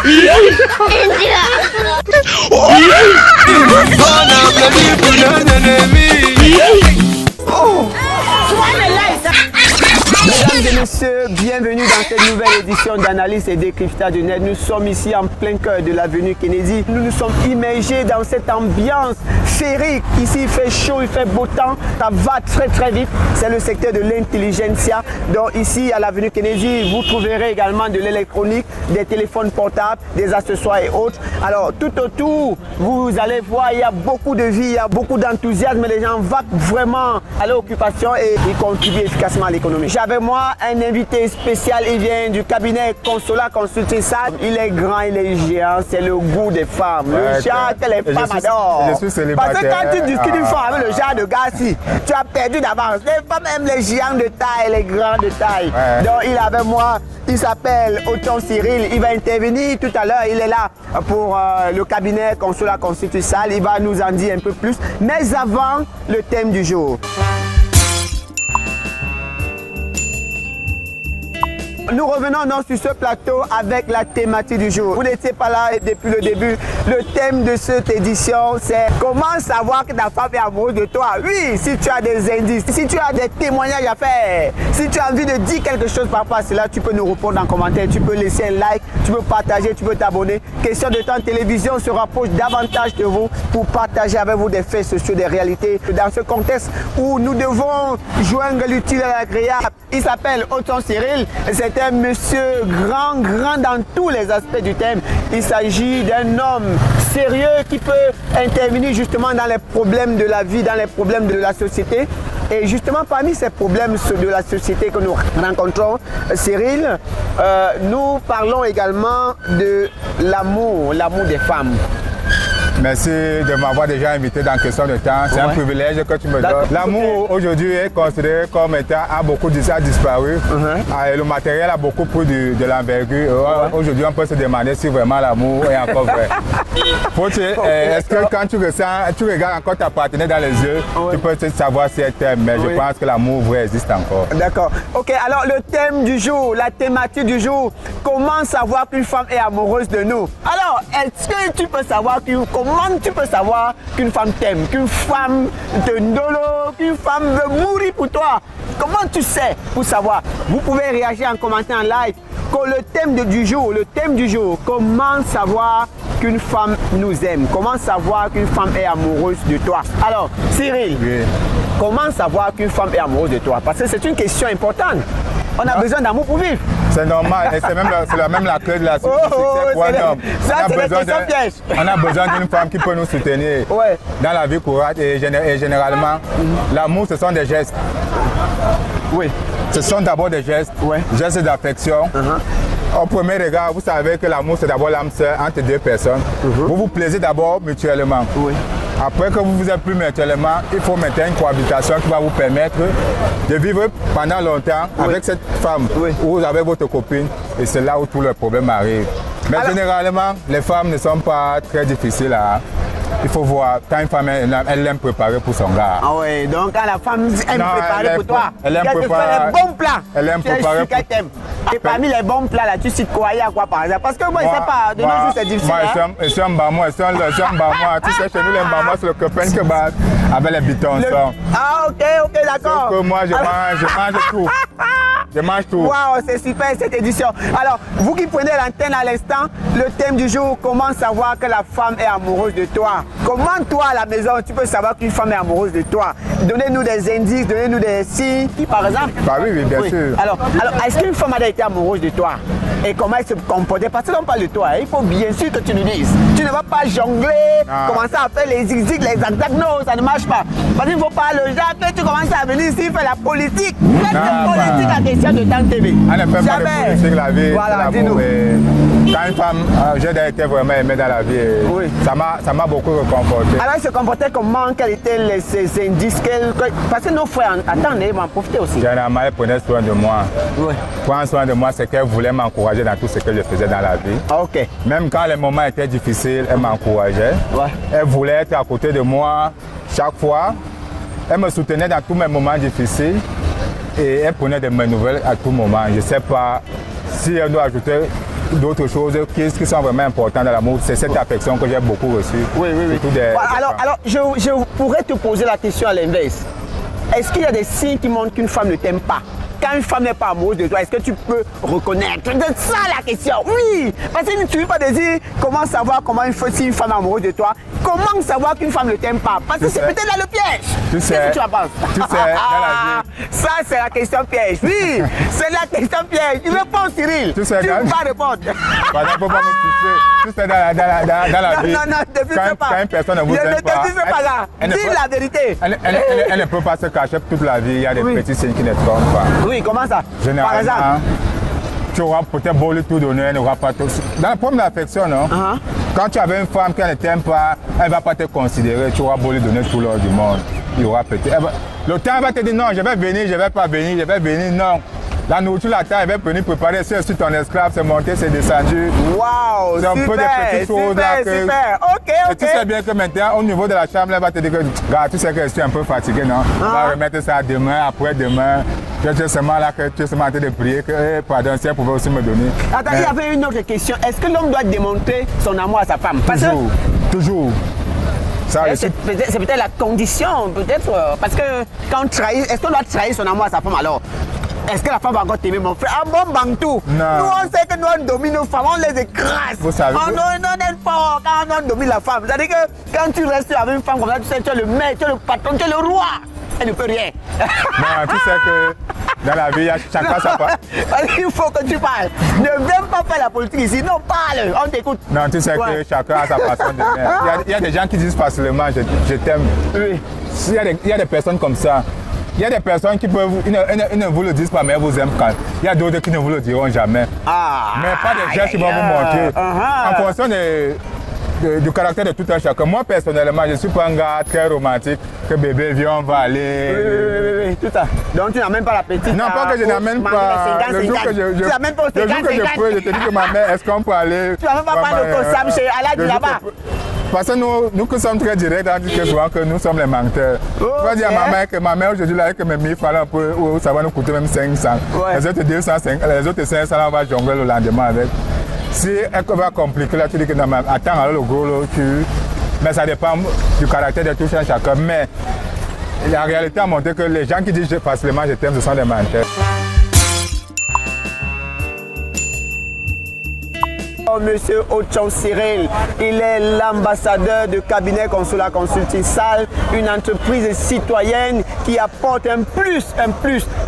Mesdames et messieurs, bienvenue dans cette nouvelle édition d'analyse et décryptage du net. Nous sommes ici en plein cœur de l'avenue Kennedy. Nous nous sommes immergés dans cette ambiance féerique. Ici, il fait chaud, il fait beau temps. Ça va très vite. C'est le secteur de l'intelligentsia. Donc ici, à l'avenue Kennedy, vous trouverez également de l'électronique, des téléphones portables, des accessoires et autres. Alors, tout autour, vous allez voir, il y a beaucoup de vie, il y a beaucoup d'enthousiasme. Les gens vont vraiment à l'occupation et ils contribuent efficacement à l'économie. J'avais moi un invité spécial, il vient du cabinet Consola Consulting Sal. Il est grand, il est géant, c'est le goût des femmes. Le genre que les femmes adorent. Je suis célibataire. Parce que quand tu discutes une femme avec le genre de gars ci, tu as perdu d'avance. Les femmes aiment les géants de taille, les grands de taille. Ouais. Donc il est avec moi, il s'appelle Othon Cyril, il va intervenir tout à l'heure, il est là pour le cabinet Consola Consulting Sal. Il va nous en dire un peu plus. Mais avant, le thème du jour. Nous revenons donc sur ce plateau avec la thématique du jour. Vous n'étiez pas là depuis le début. Le thème de cette édition, c'est comment savoir que ta femme est amoureuse de toi. Oui, si tu as des indices, si tu as des témoignages à faire, si tu as envie de dire quelque chose par rapport à cela, tu peux nous répondre en commentaire, tu peux laisser un like, tu peux partager, tu peux t'abonner. Question de temps, télévision se rapproche davantage de vous pour partager avec vous des faits sociaux, des réalités. Dans ce contexte où nous devons joindre l'utile à l'agréable, il s'appelle Othon Cyril. C'est un monsieur grand dans tous les aspects du thème. Il s'agit d'un homme sérieux qui peut intervenir justement dans les problèmes de la vie, dans les problèmes de la société. Et justement, parmi ces problèmes de la société que nous rencontrons, Cyril, nous parlons également de l'amour des femmes. Merci de m'avoir déjà invité dans Question de temps. C'est un privilège que tu me donnes. L'amour aujourd'hui est considéré comme étant beaucoup disparu. Le matériel a beaucoup pris de l'envergure. Aujourd'hui, on peut se demander si vraiment l'amour est encore vrai. Est-ce que quand tu regardes encore ta partenaire dans les yeux, tu peux savoir si elle t'aime. Mais je pense que l'amour vrai existe encore. D'accord. Ok, alors le thème du jour, la thématique du jour, comment savoir qu'une femme est amoureuse de nous? Alors, est-ce que tu peux savoir comment tu peux savoir qu'une femme t'aime, qu'une femme te ndolo, qu'une femme veut mourir pour toi? Comment tu sais pour savoir? Vous pouvez réagir en commentant en live. Le thème du jour, comment savoir qu'une femme nous aime? Comment savoir qu'une femme est amoureuse de toi? Alors, Cyril, comment savoir qu'une femme est amoureuse de toi? Parce que c'est une question importante. On a besoin d'amour pour vivre. C'est normal, et c'est même la clé de la succès pour un homme. On a besoin d'une femme qui peut nous soutenir dans la vie courante et généralement, l'amour, ce sont des gestes. Oui. Ce sont d'abord des gestes, gestes d'affection. Au premier regard, vous savez que l'amour, c'est d'abord l'âme sœur entre deux personnes. Vous vous plaisez d'abord mutuellement. Après que vous vous êtes plus mutuellement, il faut maintenir une cohabitation qui va vous permettre de vivre pendant longtemps avec cette femme ou avec votre copine. Et c'est là où tous les problèmes arrivent. Mais généralement, les femmes ne sont pas très difficiles à... Il faut voir, quand une femme, elle aime préparer pour son gars. Ah oui, donc quand la femme aime préparer pour toi, elle aime préparer les bons plats. Elle aime préparer pour toi. Et parmi les bons plats, là, tu cites quoi? Il y a quoi par exemple? Parce que moi, je ne sais pas, de nos jours, c'est difficile. Moi, je suis un bamou, tu sais, chez nous, les bamous, c'est le copain que bat avec les bitons. Ah, ok, d'accord. Sauf que moi, je mange tout. Je mange tout. Waouh, c'est super cette édition. Alors, vous qui prenez l'antenne à l'instant, le thème du jour, comment savoir que la femme est amoureuse de toi? Comment toi à la maison, tu peux savoir qu'une femme est amoureuse de toi? Donnez-nous des indices, donnez-nous des signes, par exemple. Bah oui, bien sûr. Alors est-ce qu'une femme a été amoureuse de toi? Et comment elle se comportait? Parce que l'on parle de toi, il faut bien sûr que tu nous dises. Tu ne vas pas jongler, commencer à faire les zigzags, les zigzags. Non, ça ne marche pas. Parce qu'il ne faut pas le genre que tu commences à venir ici faire la politique. Politique, la question de temps TV. On ne fait pas de politique, la vie. Voilà, dis-nous. Quand une femme, j'ai été vraiment aimé dans la vie. Ça m'a beaucoup réconforté. Alors, elle se comportait comment? Quels étaient ses indices? Parce que nos frères, attendez, ils vont en profiter aussi. Généralement, elle prenait soin de moi. Prendre soin de moi, c'est qu'elle voulait m'encourager dans tout ce que je faisais dans la vie. Ok. Même quand les moments étaient difficiles, elle m'encourageait. Elle voulait être à côté de moi chaque fois. Elle me soutenait dans tous mes moments difficiles. Et elle prenait de mes nouvelles à tout moment. Je ne sais pas si elle doit ajouter d'autres choses qui sont vraiment importantes dans l'amour. C'est cette affection que j'ai beaucoup reçue. Oui. Alors, je pourrais te poser la question à l'inverse. Est-ce qu'il y a des signes qui montrent qu'une femme ne t'aime pas? Quand une femme n'est pas amoureuse de toi, est-ce que tu peux reconnaître? C'est ça la question. Oui, parce qu'il ne suffit pas de dire comment savoir si une femme est amoureuse de toi. Comment savoir qu'une femme ne t'aime pas? Parce que c'est peut-être dans le piège. Qu'est-ce que tu en penses? Tu sais, dans la vie. Ça, c'est la question piège. Oui, c'est la question piège. Il réponds, Cyril. Tu sais, tu ne peux pas répondre. Par exemple, faut pas me toucher. Tu sais, dans la vie. Non, ne fais pas. Quand une personne ne vous aime Ne te touche pas là. Dis la vérité. Elle ne peut pas se cacher toute la vie. Il y a des petits signes qui ne trompent pas. Oui, comment ça? Généralement, par exemple, tu auras peut-être beau lui tout donner, elle n'aura pas tout. Dans le problème de l'affection, non? Quand tu avais une femme qui ne t'aime pas, elle ne va pas te considérer. Tu auras beau lui donner tout l'or du monde. Il y aura peut-être. Le temps va te dire non, je vais venir, je ne vais pas venir, je vais venir. Non. La nourriture, la terre, elle va venir préparer. Si je suis ton esclave, c'est monté, c'est descendu. Waouh, c'est un peu des petites choses là que. Super. Ok. Et tu sais bien que maintenant, au niveau de la chambre, elle va te dire que, regarde, tu sais que je suis un peu fatigué, non? On va remettre ça demain, après-demain. Tu es seulement là que tu es seulement en train de prier que, pardon, si elle pouvait aussi me donner. Attends, il y avait une autre question. Est-ce que l'homme doit démontrer son amour à sa femme? Toujours. C'est peut-être la condition, peut-être, parce que quand on trahit, est-ce qu'on doit trahir son amour à sa femme alors? Est-ce que la femme va encore t'aimer, mon frère? Ah bon, Bantou. Non. Nous, on sait que nous, on domine nos femmes, on les écrase. Vous savez. On est fort quand on domine la femme. C'est-à-dire que quand tu restes avec une femme comme ça, tu sais, tu es le maître, tu es le patron, tu es le roi. Elle ne peut rien. Non, tu sais que dans la vie, chacun sa part. Il faut que tu parles. Ne viens pas faire la politique ici. Non, parle. On t'écoute. Non, tu sais que chacun a sa façon d'aimer. Il y a des gens qui disent facilement je t'aime. Oui. Il y a des personnes comme ça. Il y a des personnes qui peuvent, ils ne vous le disent pas, mais elles vous aiment quand. Il y a d'autres qui ne vous le diront jamais. Mais pas des gens qui vont vous montrer. En fonction du caractère de tout un chacun. Moi, personnellement, je ne suis pas un gars très romantique. Que bébé, viens, on va aller. Oui, tout ça. Donc, tu n'amènes pas la petite. Non, pas que je n'amène pas. Le jour que je peux, je te dis que ma mère, est-ce qu'on peut aller. Tu n'as même pas parlé de Kossam chez Aladji là-bas. Parce que nous qui sommes très directs, on dit que souvent que nous sommes les menteurs. On va dire à ma mère que ma mère aujourd'hui, là, avec mes 1000 francs, ça va nous coûter même 500. Les autres 250, les autres 500, on va jongler le lendemain avec. Si elle va compliquer, là, tu dis que non, attends, alors le gros, là, mais ça dépend du caractère de tout chacun. Mais la réalité a montré que les gens qui disent facilement je t'aime, ce sont des menteurs. Monsieur Ochon Cyril, il est l'ambassadeur de cabinet Consola Consulting Sal, une entreprise citoyenne qui apporte un plus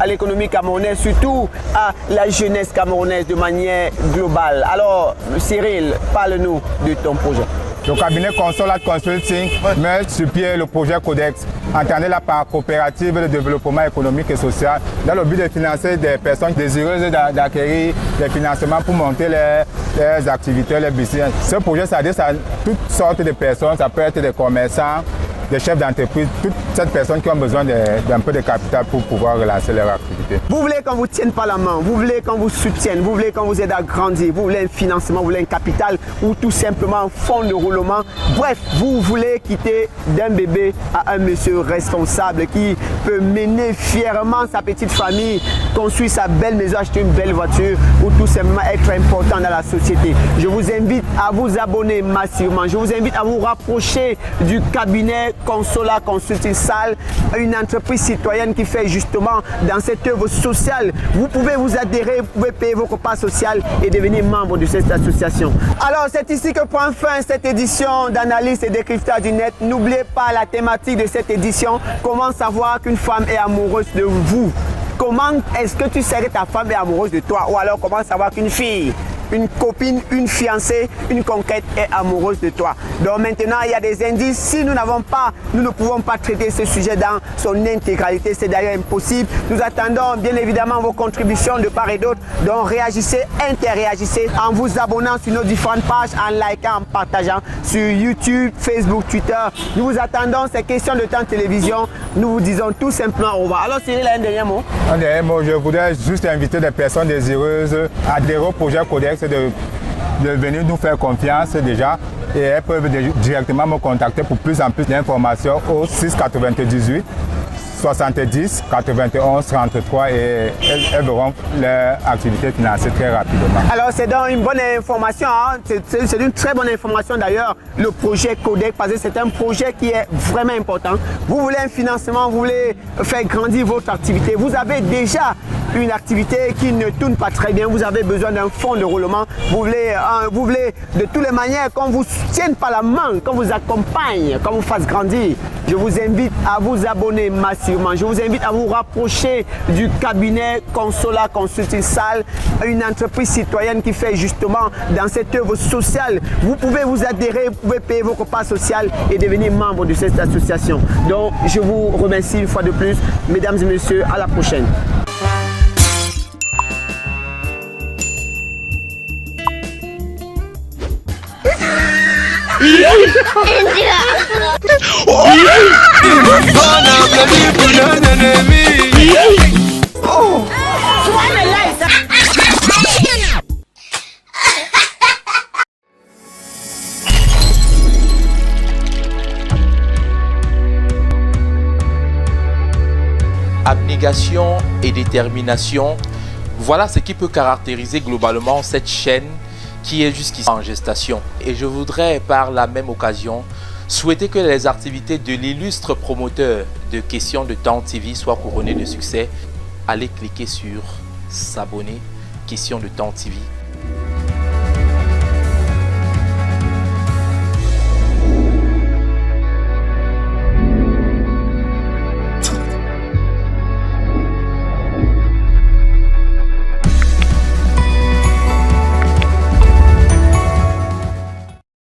à l'économie camerounaise, surtout à la jeunesse camerounaise de manière globale. Alors, Cyril, parle-nous de ton projet. Le cabinet Consola Consulting met sur pied le projet Codex, entendez-la par coopérative de développement économique et social, dans le but de financer des personnes désireuses d'acquérir des financements pour monter les activités, les business. Ce projet s'adresse à toutes sortes de personnes, ça peut être des commerçants, des chefs d'entreprise, toutes ces personnes qui ont besoin d'un peu de capital pour pouvoir relancer leur activité. Vous voulez qu'on vous tienne par la main, vous voulez qu'on vous soutienne, vous voulez qu'on vous aide à grandir, vous voulez un financement, vous voulez un capital ou tout simplement un fonds de roulement. Bref, vous voulez quitter d'un bébé à un monsieur responsable qui peut mener fièrement sa petite famille, construire sa belle maison, acheter une belle voiture ou tout simplement être important dans la société. Je vous invite à vous abonner massivement, je vous invite à vous rapprocher du cabinet Consola Consulting Sal, une entreprise citoyenne qui fait justement dans cette œuvre sociale. Vous pouvez vous adhérer, vous pouvez payer vos repas sociaux et devenir membre de cette association. Alors c'est ici que prend fin cette édition d'analyse et décryptage du net. N'oubliez pas la thématique de cette édition, comment savoir qu'une femme est amoureuse de vous. Comment est-ce que tu sais que ta femme est amoureuse de toi? Ou alors comment savoir qu'une fille, une copine, une fiancée, une conquête est amoureuse de toi. Donc maintenant, il y a des indices. Si nous ne pouvons pas traiter ce sujet dans son intégralité, c'est d'ailleurs impossible. Nous attendons bien évidemment vos contributions de part et d'autre. Donc réagissez, interréagissez en vous abonnant sur nos différentes pages, en likant, en partageant sur YouTube, Facebook, Twitter. Nous vous attendons, c'est question de temps de télévision. Nous vous disons tout simplement au revoir. Alors Cyril, un dernier mot. Un dernier mot, je voudrais juste inviter des personnes désireuses à adhérer au projet Codex, de venir nous faire confiance déjà, et elles peuvent directement me contacter pour plus en plus d'informations au 698 70 91 33 et elles verront leur activité financière très rapidement. Alors c'est donc une bonne information, hein? C'est une très bonne information d'ailleurs, le projet Codec, parce que c'est un projet qui est vraiment important. Vous voulez un financement, vous voulez faire grandir votre activité, vous avez déjà une activité qui ne tourne pas très bien, vous avez besoin d'un fonds de roulement, vous voulez de toutes les manières qu'on vous tienne par la main, qu'on vous accompagne, qu'on vous fasse grandir. Je vous invite à vous abonner massivement. Je vous invite à vous rapprocher du cabinet Consola Consulting Salle, une entreprise citoyenne qui fait justement dans cette œuvre sociale. Vous pouvez vous adhérer, vous pouvez payer vos repas sociaux et devenir membre de cette association. Donc, je vous remercie une fois de plus. Mesdames et messieurs, à la prochaine. Abnégation et détermination, voilà ce qui peut caractériser globalement cette chaîne qui est jusqu'ici en gestation. Et je voudrais par la même occasion souhaiter que les activités de l'illustre promoteur de Questions de Temps TV soient couronnées de succès. Allez cliquer sur s'abonner, Questions de Temps TV.